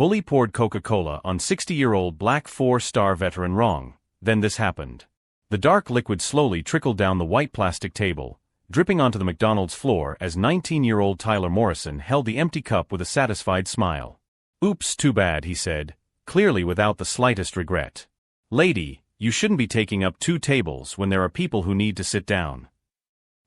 Bully poured Coca-Cola on 60-year-old black 4-star veteran wrong. Then this happened. The dark liquid slowly trickled down the white plastic table, dripping onto the McDonald's floor as 19-year-old Tyler Morrison held the empty cup with a satisfied smile. "Oops, too bad," he said, clearly without the slightest regret. "Lady, you shouldn't be taking up 2 tables when there are people who need to sit down."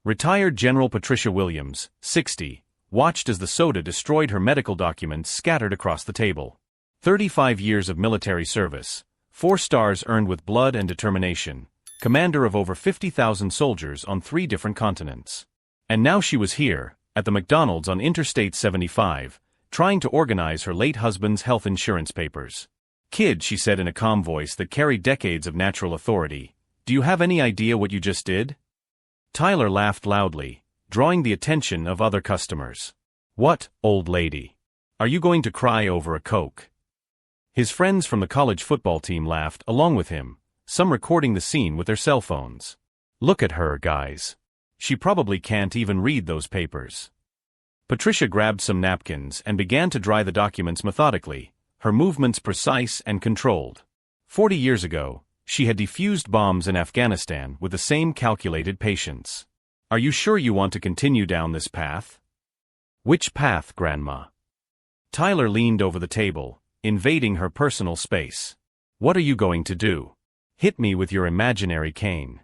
Retired General Patricia Williams, 60, watched as the soda destroyed her medical documents scattered across the table. 35 years of military service, 4 stars earned with blood and determination, commander of over 50,000 soldiers on 3 different continents. And now she was here, at the McDonald's on Interstate 75, trying to organize her late husband's health insurance papers. "Kid," she said in a calm voice that carried decades of natural authority, "do you have any idea what you just did?" Tyler laughed loudly, drawing the attention of other customers. "What, old lady? Are you going to cry over a Coke?" His friends from the college football team laughed along with him, some recording the scene with their cell phones. "Look at her, guys. She probably can't even read those papers." Patricia grabbed some napkins and began to dry the documents methodically, her movements precise and controlled. 40 years ago, she had defused bombs in Afghanistan with the same calculated patience. "Are you sure you want to continue down this path?" "Which path, Grandma?" Tyler leaned over the table, invading her personal space. "What are you going to do? Hit me with your imaginary cane."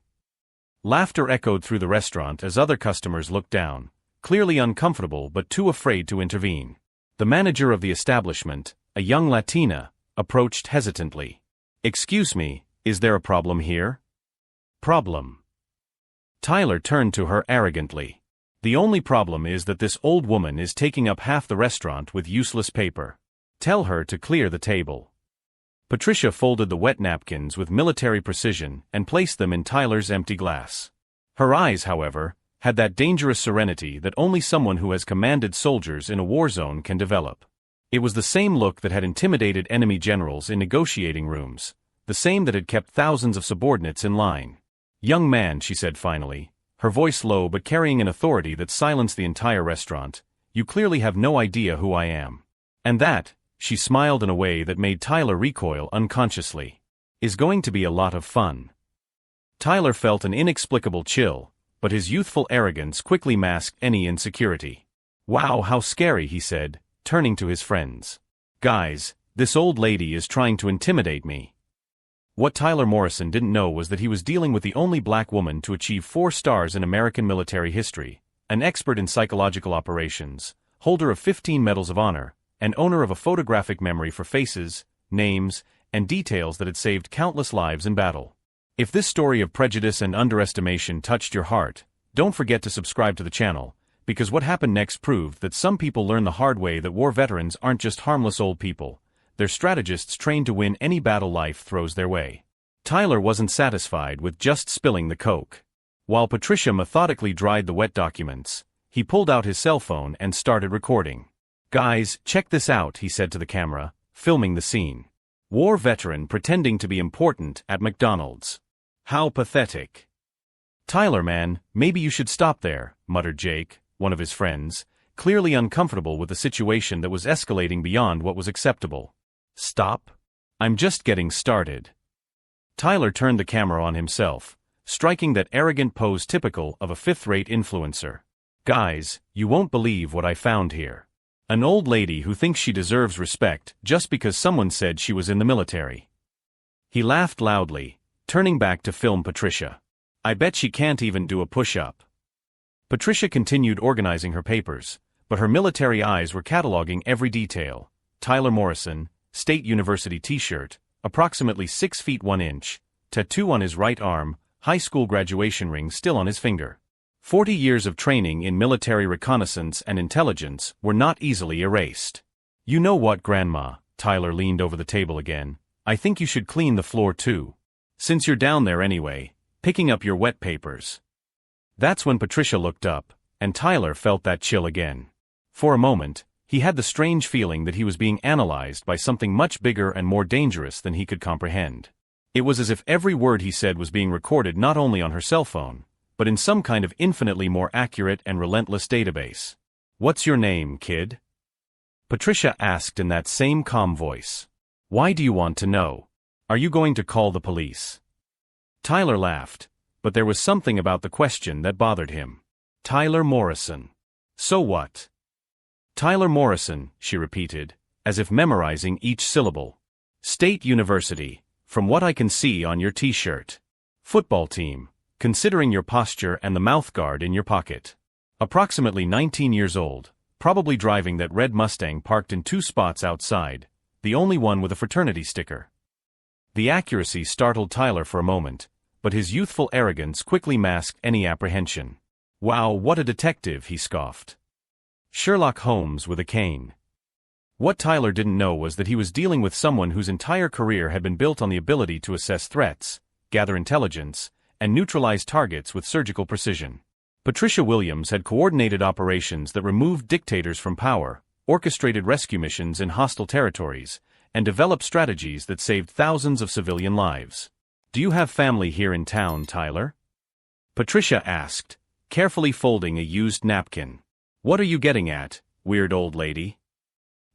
Laughter echoed through the restaurant as other customers looked down, clearly uncomfortable but too afraid to intervene. The manager of the establishment, a young Latina, approached hesitantly. "Excuse me, is there a problem here?" "Problem?" Tyler turned to her arrogantly. "The only problem is that this old woman is taking up half the restaurant with useless paper. Tell her to clear the table." Patricia folded the wet napkins with military precision and placed them in Tyler's empty glass. Her eyes, however, had that dangerous serenity that only someone who has commanded soldiers in a war zone can develop. It was the same look that had intimidated enemy generals in negotiating rooms, the same that had kept thousands of subordinates in line. "Young man," she said finally, her voice low but carrying an authority that silenced the entire restaurant, "you clearly have no idea who I am. And that," she smiled in a way that made Tyler recoil unconsciously, "is going to be a lot of fun." Tyler felt an inexplicable chill, but his youthful arrogance quickly masked any insecurity. "Wow, how scary," he said, turning to his friends. "Guys, this old lady is trying to intimidate me." What Tyler Morrison didn't know was that he was dealing with the only black woman to achieve 4 stars in American military history, an expert in psychological operations, holder of 15 medals of honor, and owner of a photographic memory for faces, names, and details that had saved countless lives in battle. If this story of prejudice and underestimation touched your heart, don't forget to subscribe to the channel, because what happened next proved that some people learn the hard way that war veterans aren't just harmless old people. They're strategists trained to win any battle life throws their way. Tyler wasn't satisfied with just spilling the Coke. While Patricia methodically dried the wet documents, he pulled out his cell phone and started recording. "Guys, check this out," he said to the camera, filming the scene. "War veteran pretending to be important at McDonald's. How pathetic." "Tyler, man, maybe you should stop there," muttered Jake, one of his friends, clearly uncomfortable with a situation that was escalating beyond what was acceptable. "Stop? I'm just getting started." Tyler turned the camera on himself, striking that arrogant pose typical of a fifth-rate influencer. "Guys, you won't believe what I found here. An old lady who thinks she deserves respect just because someone said she was in the military." He laughed loudly, turning back to film Patricia. "I bet she can't even do a push-up." Patricia continued organizing her papers, but her military eyes were cataloging every detail. Tyler Morrison, State University t-shirt, approximately 6 feet 1 inch, tattoo on his right arm, high school graduation ring still on his finger. 40 years of training in military reconnaissance and intelligence were not easily erased. "You know what, Grandma?" Tyler leaned over the table again. "I think you should clean the floor too. Since you're down there anyway, picking up your wet papers." That's when Patricia looked up, and Tyler felt that chill again. For a moment, he had the strange feeling that he was being analyzed by something much bigger and more dangerous than he could comprehend. It was as if every word he said was being recorded not only on her cell phone, but in some kind of infinitely more accurate and relentless database. "What's your name, kid?" Patricia asked in that same calm voice. Why do you want to know? Are you going to call the police? Tyler laughed, but there was something about the question that bothered him. Tyler Morrison. So what? Tyler Morrison, she repeated, as if memorizing each syllable. State University, from what I can see on your t-shirt. Football team, considering your posture and the mouthguard in your pocket. Approximately 19 years old, probably driving that red Mustang parked in 2 spots outside, the only one with a fraternity sticker. The accuracy startled Tyler for a moment, but his youthful arrogance quickly masked any apprehension. Wow, what a detective, he scoffed. Sherlock Holmes with a cane. What Tyler didn't know was that he was dealing with someone whose entire career had been built on the ability to assess threats, gather intelligence, and neutralize targets with surgical precision. Patricia Williams had coordinated operations that removed dictators from power, orchestrated rescue missions in hostile territories, and developed strategies that saved thousands of civilian lives. Do you have family here in town, Tyler? Patricia asked, carefully folding a used napkin. What are you getting at, weird old lady?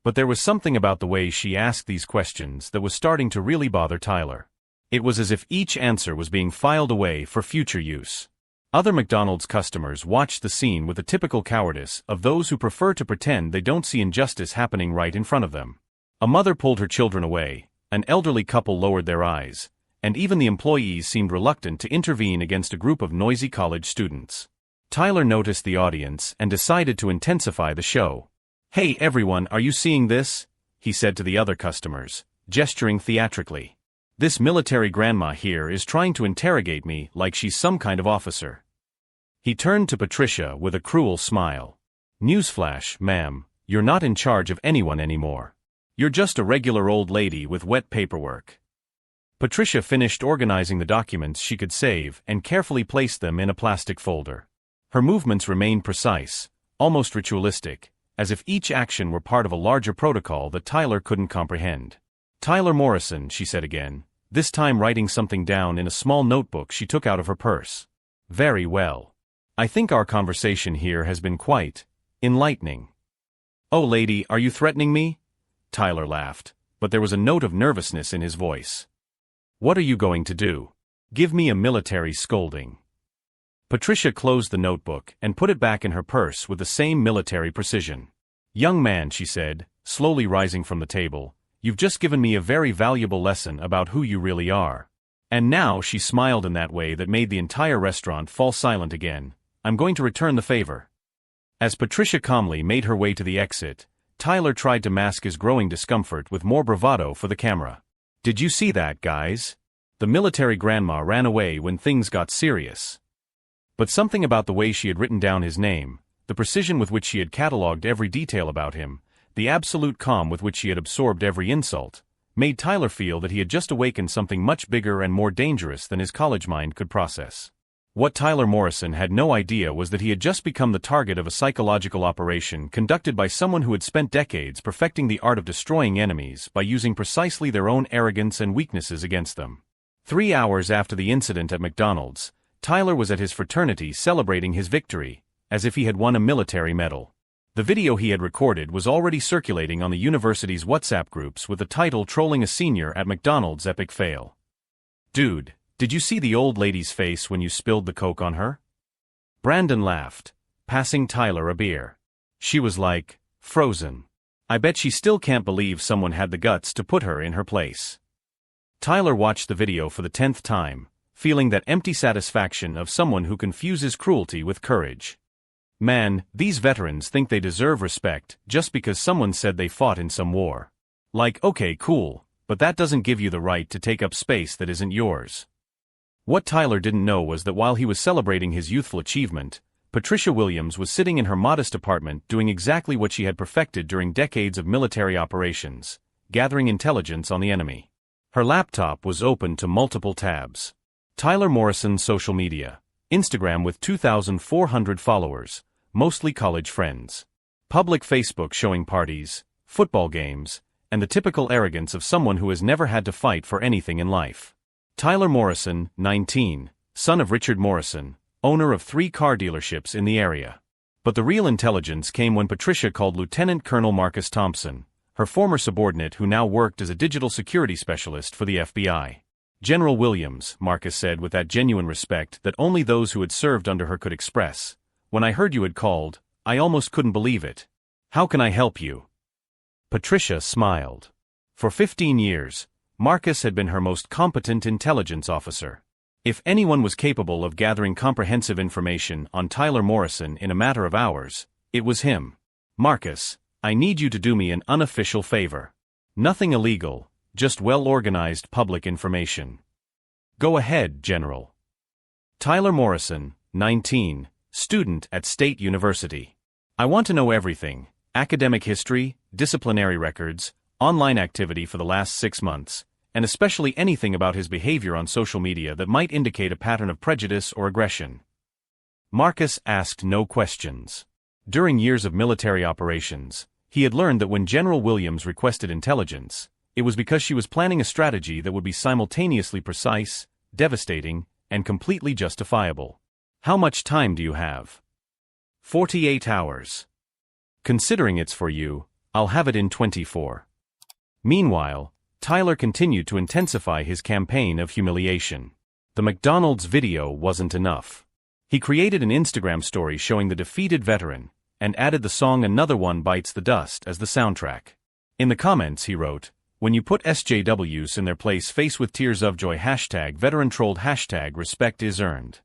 But there was something about the way she asked these questions that was starting to really bother Tyler. It was as if each answer was being filed away for future use. Other McDonald's customers watched the scene with the typical cowardice of those who prefer to pretend they don't see injustice happening right in front of them. A mother pulled her children away, an elderly couple lowered their eyes, and even the employees seemed reluctant to intervene against a group of noisy college students. Tyler noticed the audience and decided to intensify the show. Hey everyone, are you seeing this? He said to the other customers, gesturing theatrically. This military grandma here is trying to interrogate me like she's some kind of officer. He turned to Patricia with a cruel smile. Newsflash, ma'am, you're not in charge of anyone anymore. You're just a regular old lady with wet paperwork. Patricia finished organizing the documents she could save and carefully placed them in a plastic folder. Her movements remained precise, almost ritualistic, as if each action were part of a larger protocol that Tyler couldn't comprehend. Tyler Morrison, she said again, this time writing something down in a small notebook she took out of her purse. Very well. I think our conversation here has been quite enlightening. Oh lady, are you threatening me? Tyler laughed, but there was a note of nervousness in his voice. What are you going to do? Give me a military scolding. Patricia closed the notebook and put it back in her purse with the same military precision. Young man, she said, slowly rising from the table, you've just given me a very valuable lesson about who you really are. And now, she smiled in that way that made the entire restaurant fall silent again. I'm going to return the favor. As Patricia calmly made her way to the exit, Tyler tried to mask his growing discomfort with more bravado for the camera. Did you see that, guys? The military grandma ran away when things got serious. But something about the way she had written down his name, the precision with which she had catalogued every detail about him, the absolute calm with which she had absorbed every insult, made Tyler feel that he had just awakened something much bigger and more dangerous than his college mind could process. What Tyler Morrison had no idea was that he had just become the target of a psychological operation conducted by someone who had spent decades perfecting the art of destroying enemies by using precisely their own arrogance and weaknesses against them. 3 hours after the incident at McDonald's, Tyler was at his fraternity celebrating his victory, as if he had won a military medal. The video he had recorded was already circulating on the university's WhatsApp groups with the title "Trolling a Senior at McDonald's Epic Fail." Dude, did you see the old lady's face when you spilled the Coke on her? Brandon laughed, passing Tyler a beer. She was like, frozen. I bet she still can't believe someone had the guts to put her in her place. Tyler watched the video for the 10th time, feeling that empty satisfaction of someone who confuses cruelty with courage. Man, these veterans think they deserve respect just because someone said they fought in some war. Like, okay, cool, but that doesn't give you the right to take up space that isn't yours. What Tyler didn't know was that while he was celebrating his youthful achievement, Patricia Williams was sitting in her modest apartment doing exactly what she had perfected during decades of military operations, gathering intelligence on the enemy. Her laptop was open to multiple tabs. Tyler Morrison's social media, Instagram with 2,400 followers, mostly college friends. Public Facebook showing parties, football games, and the typical arrogance of someone who has never had to fight for anything in life. Tyler Morrison, 19, son of Richard Morrison, owner of 3 car dealerships in the area. But the real intelligence came when Patricia called Lieutenant Colonel Marcus Thompson, her former subordinate who now worked as a digital security specialist for the FBI. "General Williams," Marcus said with that genuine respect that only those who had served under her could express, "when I heard you had called, I almost couldn't believe it. How can I help you?" Patricia smiled. For 15 years, Marcus had been her most competent intelligence officer. If anyone was capable of gathering comprehensive information on Tyler Morrison in a matter of hours, it was him. "Marcus, I need you to do me an unofficial favor. Nothing illegal, just well-organized public information." "Go ahead, General." Tyler Morrison, 19, student at State University. "I want to know everything: academic history, disciplinary records, online activity for the last 6 months, and especially anything about his behavior on social media that might indicate a pattern of prejudice or aggression." Marcus asked no questions. During years of military operations, he had learned that when General Williams requested intelligence, it was because she was planning a strategy that would be simultaneously precise, devastating, and completely justifiable. "How much time do you have?" 48 hours. "Considering it's for you, I'll have it in 24. Meanwhile, Tyler continued to intensify his campaign of humiliation. The McDonald's video wasn't enough. He created an Instagram story showing the defeated veteran, and added the song "Another One Bites the Dust" as the soundtrack. In the comments he wrote, "When you put SJWs in their place, face with tears of joy, #veteran trolled, #respect is earned."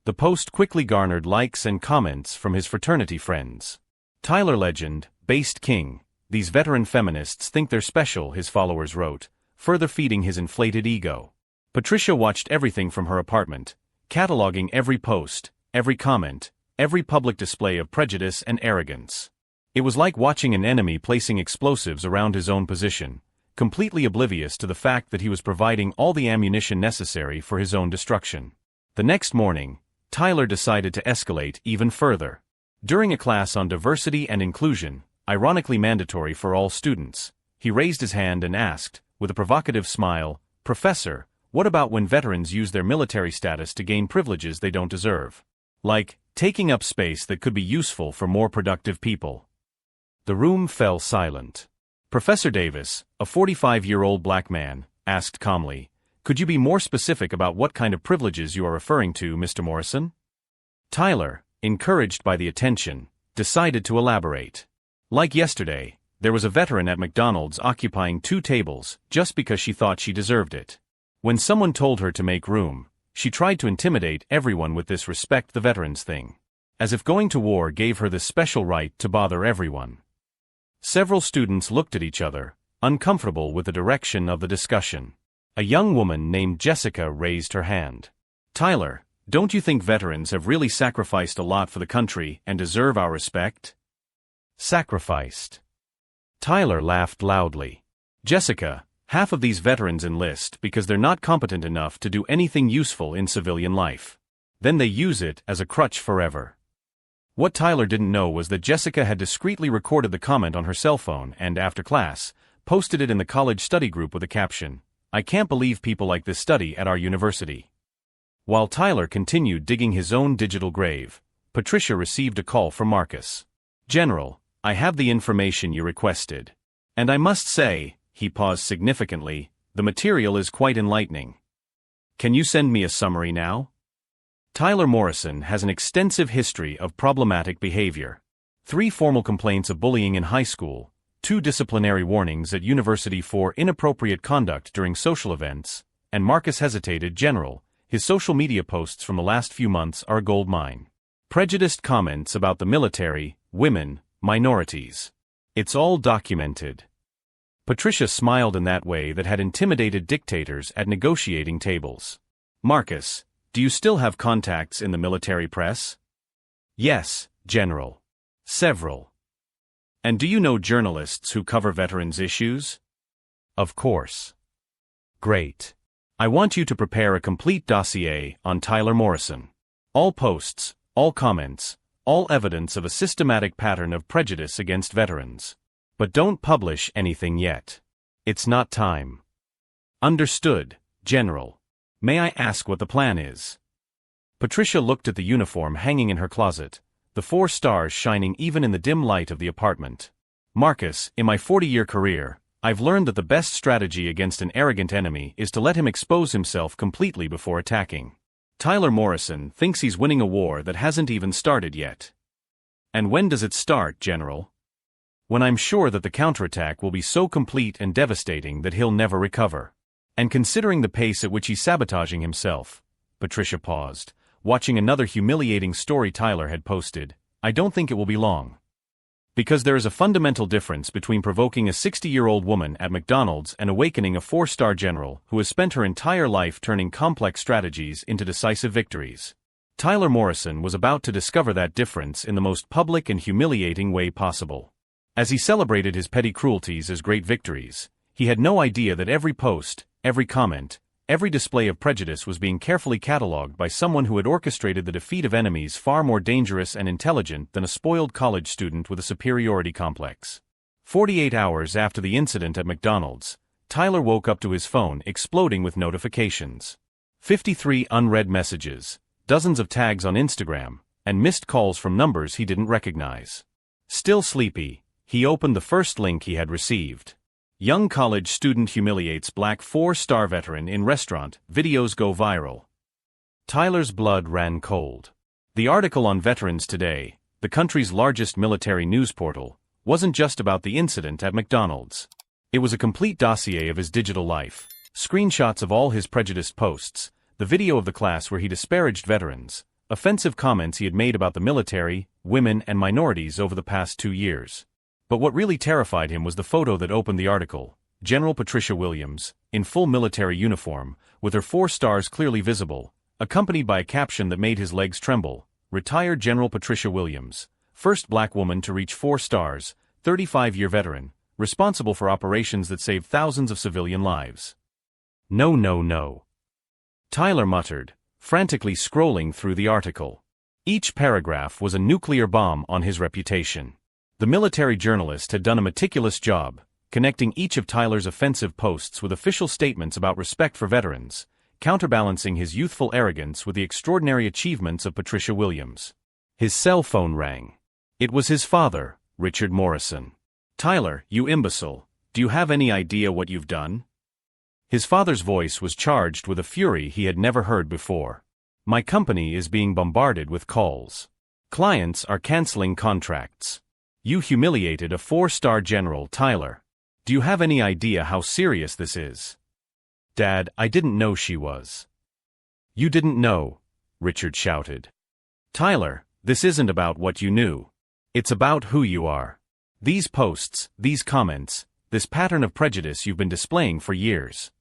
The post quickly garnered likes and comments from his fraternity friends. "Tyler legend, based king. These veteran feminists think they're special," his followers wrote, further feeding his inflated ego. Patricia watched everything from her apartment, cataloging every post, every comment, every public display of prejudice and arrogance. It was like watching an enemy placing explosives around his own position, completely oblivious to the fact that he was providing all the ammunition necessary for his own destruction. The next morning, Tyler decided to escalate even further. During a class on diversity and inclusion, ironically mandatory for all students, he raised his hand and asked, with a provocative smile, "Professor, what about when veterans use their military status to gain privileges they don't deserve? Like, taking up space that could be useful for more productive people?" The room fell silent. Professor Davis, a 45-year-old black man, asked calmly, "Could you be more specific about what kind of privileges you are referring to, Mr. Morrison?" Tyler, encouraged by the attention, decided to elaborate. "Like yesterday, there was a veteran at McDonald's occupying 2 tables just because she thought she deserved it. When someone told her to make room, she tried to intimidate everyone with this respect the veterans thing. As if going to war gave her this special right to bother everyone." Several students looked at each other, uncomfortable with the direction of the discussion. A young woman named Jessica raised her hand. "Tyler, don't you think veterans have really sacrificed a lot for the country and deserve our respect?" "Sacrificed?" Tyler laughed loudly. "Jessica, half of these veterans enlist because they're not competent enough to do anything useful in civilian life. Then they use it as a crutch forever." What Tyler didn't know was that Jessica had discreetly recorded the comment on her cell phone and, after class, posted it in the college study group with a caption, "I can't believe people like this study at our university." While Tyler continued digging his own digital grave, Patricia received a call from Marcus. "General, I have the information you requested. And I must say," he paused significantly, "the material is quite enlightening. Can you send me a summary now?" Tyler Morrison has an extensive history of problematic behavior. 3 formal complaints of bullying in high school, 2 disciplinary warnings at university for inappropriate conduct during social events, and Marcus hesitated. General, his social media posts from the last few months are a goldmine. Prejudiced comments about the military, women, minorities. It's all documented. Patricia smiled in that way that had intimidated dictators at negotiating tables. "Marcus, do you still have contacts in the military press?" "Yes, General. Several." "And do you know journalists who cover veterans' issues?" "Of course." "Great. I want you to prepare a complete dossier on Tyler Morrison. All posts, all comments, all evidence of a systematic pattern of prejudice against veterans. But don't publish anything yet. It's not time." "Understood, General. May I ask what the plan is?" Patricia looked at the uniform hanging in her closet, the 4 stars shining even in the dim light of the apartment. Marcus, in my 40-year career, I've learned that the best strategy against an arrogant enemy is to let him expose himself completely before attacking. Tyler Morrison thinks he's winning a war that hasn't even started yet. And when does it start, General? When I'm sure that the counterattack will be so complete and devastating that he'll never recover. And considering the pace at which he's sabotaging himself, Patricia paused, watching another humiliating story Tyler had posted, I don't think it will be long. Because there is a fundamental difference between provoking a 60-year-old woman at McDonald's and awakening a 4-star general who has spent her entire life turning complex strategies into decisive victories. Tyler Morrison was about to discover that difference in the most public and humiliating way possible. As he celebrated his petty cruelties as great victories, he had no idea that every post, every comment, every display of prejudice was being carefully catalogued by someone who had orchestrated the defeat of enemies far more dangerous and intelligent than a spoiled college student with a superiority complex. 48 hours after the incident at McDonald's, Tyler woke up to his phone exploding with notifications. 53 unread messages, dozens of tags on Instagram, and missed calls from numbers he didn't recognize. Still sleepy, he opened the first link he had received. Young college student humiliates black 4-star veteran in restaurant, videos go viral. Tyler's blood ran cold. The article on Veterans Today, the country's largest military news portal, wasn't just about the incident at McDonald's. It was a complete dossier of his digital life, screenshots of all his prejudiced posts, the video of the class where he disparaged veterans, offensive comments he had made about the military, women, and minorities over the past 2 years. But what really terrified him was the photo that opened the article. General Patricia Williams, in full military uniform, with her 4 stars clearly visible, accompanied by a caption that made his legs tremble. Retired General Patricia Williams, first black woman to reach 4 stars, 35-year veteran, responsible for operations that saved thousands of civilian lives. No, no, no. Tyler muttered, frantically scrolling through the article. Each paragraph was a nuclear bomb on his reputation. The military journalist had done a meticulous job, connecting each of Tyler's offensive posts with official statements about respect for veterans, counterbalancing his youthful arrogance with the extraordinary achievements of Patricia Williams. His cell phone rang. It was his father, Richard Morrison. Tyler, you imbecile, do you have any idea what you've done? His father's voice was charged with a fury he had never heard before. My company is being bombarded with calls. Clients are canceling contracts. You humiliated a 4-star general, Tyler. Do you have any idea how serious this is? Dad, I didn't know she was. You didn't know, Richard shouted. Tyler, this isn't about what you knew. It's about who you are. These posts, these comments, this pattern of prejudice you've been displaying for years.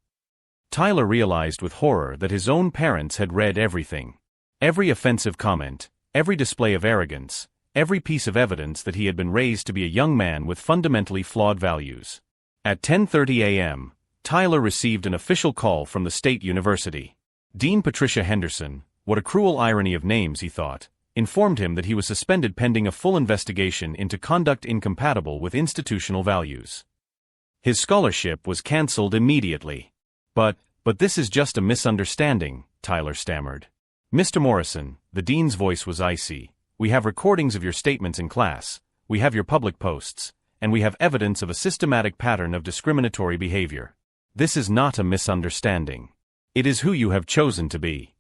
Tyler realized with horror that his own parents had read everything. Every offensive comment, every display of arrogance, every piece of evidence that he had been raised to be a young man with fundamentally flawed values. At 10:30 a.m., Tyler received an official call from the state university. Dean Patricia Henderson, what a cruel irony of names, he thought, informed him that he was suspended pending a full investigation into conduct incompatible with institutional values. His scholarship was cancelled immediately. But this is just a misunderstanding, Tyler stammered. Mr. Morrison, the dean's voice was icy. We have recordings of your statements in class, we have your public posts, and we have evidence of a systematic pattern of discriminatory behavior. This is not a misunderstanding. It is who you have chosen to be.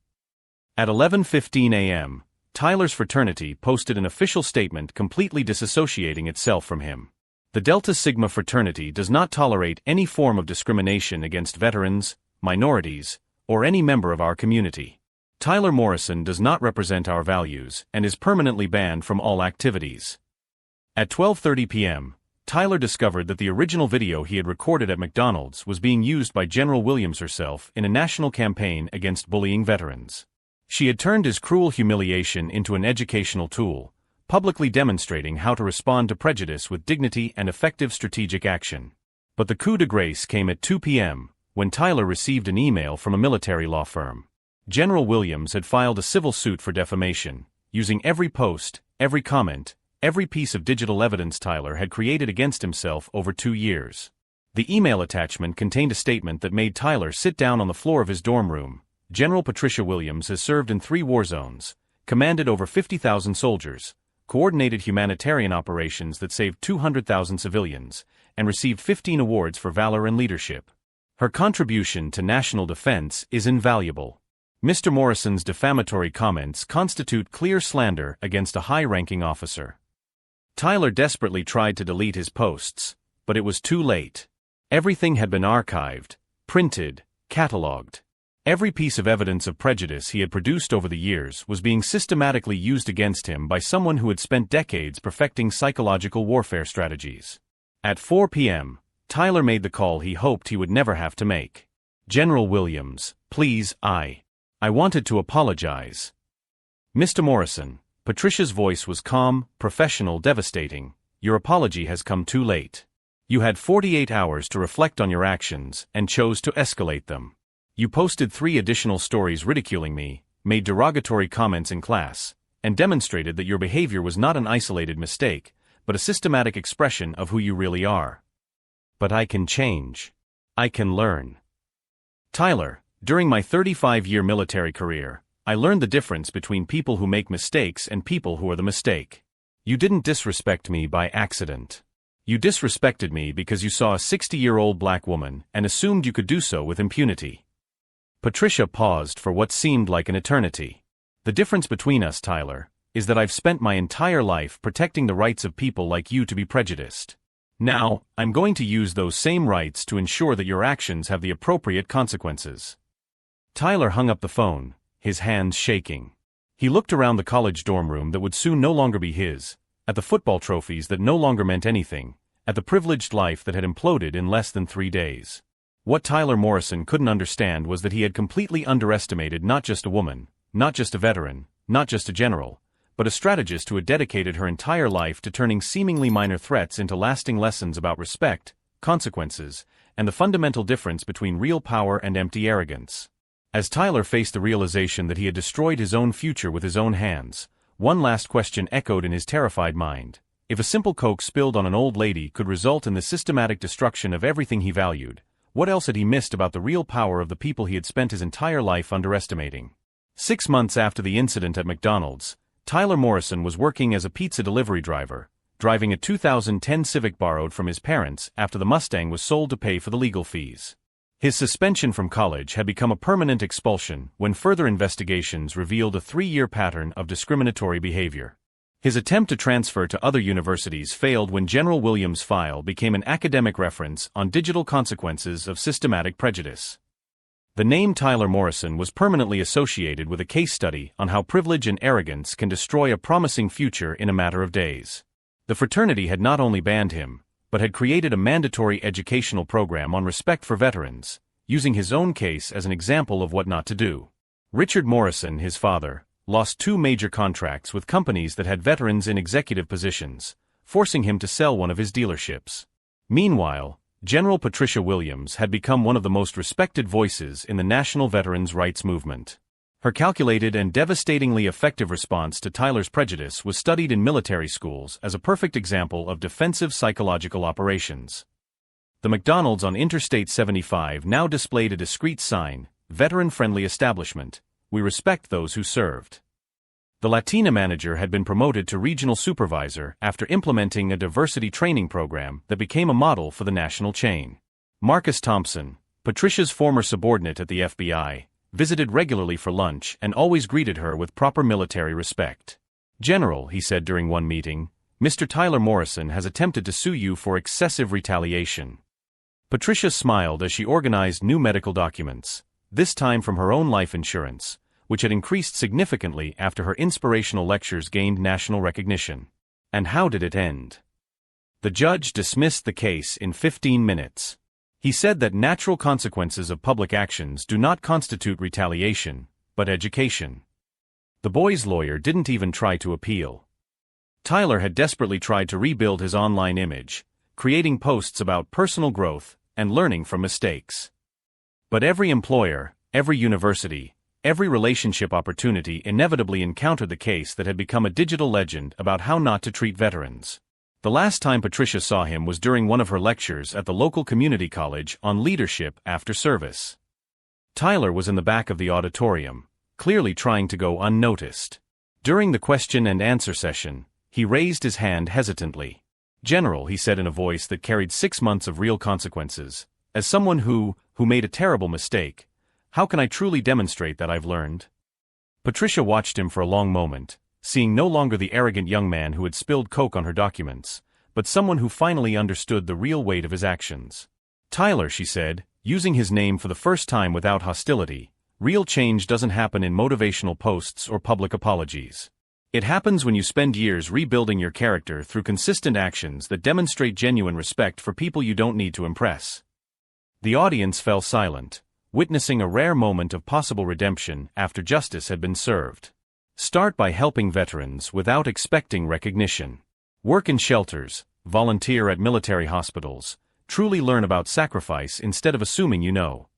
At 11:15 a.m., Tyler's fraternity posted an official statement completely disassociating itself from him. The Delta Sigma fraternity does not tolerate any form of discrimination against veterans, minorities, or any member of our community. Tyler Morrison does not represent our values and is permanently banned from all activities. At 12:30 p.m., Tyler discovered that the original video he had recorded at McDonald's was being used by General Williams herself in a national campaign against bullying veterans. She had turned his cruel humiliation into an educational tool, publicly demonstrating how to respond to prejudice with dignity and effective strategic action. But the coup de grace came at 2 p.m., when Tyler received an email from a military law firm. General Williams had filed a civil suit for defamation, using every post, every comment, every piece of digital evidence Tyler had created against himself over 2 years. The email attachment contained a statement that made Tyler sit down on the floor of his dorm room. General Patricia Williams has served in 3 war zones, commanded over 50,000 soldiers, coordinated humanitarian operations that saved 200,000 civilians, and received 15 awards for valor and leadership. Her contribution to national defense is invaluable. Mr. Morrison's defamatory comments constitute clear slander against a high-ranking officer. Tyler desperately tried to delete his posts, but it was too late. Everything had been archived, printed, catalogued. Every piece of evidence of prejudice he had produced over the years was being systematically used against him by someone who had spent decades perfecting psychological warfare strategies. At 4 p.m., Tyler made the call he hoped he would never have to make. "General Williams, please, I wanted to apologize." "Mr. Morrison," Patricia's voice was calm, professional, devastating. "Your apology has come too late. You had 48 hours to reflect on your actions and chose to escalate them. You posted 3 additional stories ridiculing me, made derogatory comments in class, and demonstrated that your behavior was not an isolated mistake, but a systematic expression of who you really are. But I can change. I can learn." Tyler, during my 35-year military career, I learned the difference between people who make mistakes and people who are the mistake. You didn't disrespect me by accident. You disrespected me because you saw a 60-year-old black woman and assumed you could do so with impunity. Patricia paused for what seemed like an eternity. "The difference between us, Tyler, is that I've spent my entire life protecting the rights of people like you to be prejudiced. Now, I'm going to use those same rights to ensure that your actions have the appropriate consequences." Tyler hung up the phone, his hands shaking. He looked around the college dorm room that would soon no longer be his, at the football trophies that no longer meant anything, at the privileged life that had imploded in less than 3 days. What Tyler Morrison couldn't understand was that he had completely underestimated not just a woman, not just a veteran, not just a general, but a strategist who had dedicated her entire life to turning seemingly minor threats into lasting lessons about respect, consequences, and the fundamental difference between real power and empty arrogance. As Tyler faced the realization that he had destroyed his own future with his own hands, one last question echoed in his terrified mind. If a simple Coke spilled on an old lady could result in the systematic destruction of everything he valued, what else had he missed about the real power of the people he had spent his entire life underestimating? 6 months after the incident at McDonald's, Tyler Morrison was working as a pizza delivery driver, driving a 2010 Civic borrowed from his parents after the Mustang was sold to pay for the legal fees. His suspension from college had become a permanent expulsion when further investigations revealed a 3-year pattern of discriminatory behavior. His attempt to transfer to other universities failed when General Williams' file became an academic reference on digital consequences of systematic prejudice. The name Tyler Morrison was permanently associated with a case study on how privilege and arrogance can destroy a promising future in a matter of days. The fraternity had not only banned him, but had created a mandatory educational program on respect for veterans, using his own case as an example of what not to do. Richard Morrison, his father, lost 2 major contracts with companies that had veterans in executive positions, forcing him to sell one of his dealerships. Meanwhile, General Patricia Williams had become one of the most respected voices in the national veterans' rights movement. Her calculated and devastatingly effective response to Tyler's prejudice was studied in military schools as a perfect example of defensive psychological operations. The McDonald's on Interstate 75 now displayed a discreet sign, "Veteran-friendly establishment. We respect those who served." The Latina manager had been promoted to regional supervisor after implementing a diversity training program that became a model for the national chain. Marcus Thompson, Patricia's former subordinate at the FBI, visited regularly for lunch and always greeted her with proper military respect. "General," he said during one meeting, "Mr. Tyler Morrison has attempted to sue you for excessive retaliation." Patricia smiled as she organized new medical documents, this time from her own life insurance, which had increased significantly after her inspirational lectures gained national recognition. And how did it end? The judge dismissed the case in 15 minutes. He said that natural consequences of public actions do not constitute retaliation, but education. The boy's lawyer didn't even try to appeal. Tyler had desperately tried to rebuild his online image, creating posts about personal growth and learning from mistakes. But every employer, every university, every relationship opportunity inevitably encountered the case that had become a digital legend about how not to treat veterans. The last time Patricia saw him was during one of her lectures at the local community college on leadership after service. Tyler was in the back of the auditorium, clearly trying to go unnoticed. During the question and answer session, He raised his hand hesitantly. "General," he said in a voice that carried 6 months of real consequences, "as someone who made a terrible mistake, how can I truly demonstrate that I've learned?" Patricia watched him for a long moment, seeing no longer the arrogant young man who had spilled coke on her documents, but someone who finally understood the real weight of his actions. "Tyler," she said, using his name for the first time without hostility, "real change doesn't happen in motivational posts or public apologies. It happens when you spend years rebuilding your character through consistent actions that demonstrate genuine respect for people you don't need to impress." The audience fell silent, witnessing a rare moment of possible redemption after justice had been served. Start by helping veterans without expecting recognition. Work in shelters, volunteer at military hospitals, truly learn about sacrifice instead of assuming you know.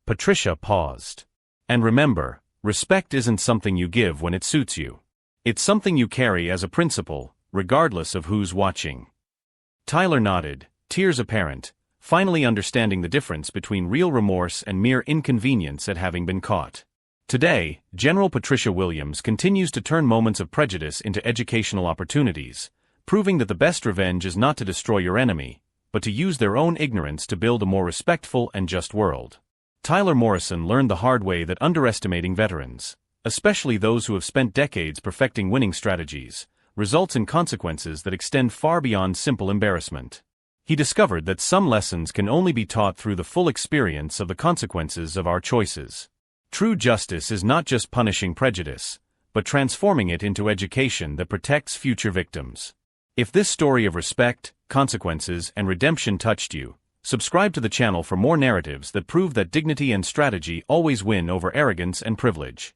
Patricia paused. "And remember, respect isn't something you give when it suits you. It's something you carry as a principle, regardless of who's watching." Tyler nodded, tears apparent, finally understanding the difference between real remorse and mere inconvenience at having been caught. Today, General Patricia Williams continues to turn moments of prejudice into educational opportunities, proving that the best revenge is not to destroy your enemy, but to use their own ignorance to build a more respectful and just world. Tyler Morrison learned the hard way that underestimating veterans, especially those who have spent decades perfecting winning strategies, results in consequences that extend far beyond simple embarrassment. He discovered that some lessons can only be taught through the full experience of the consequences of our choices. True justice is not just punishing prejudice, but transforming it into education that protects future victims. If this story of respect, consequences, and redemption touched you, subscribe to the channel for more narratives that prove that dignity and strategy always win over arrogance and privilege.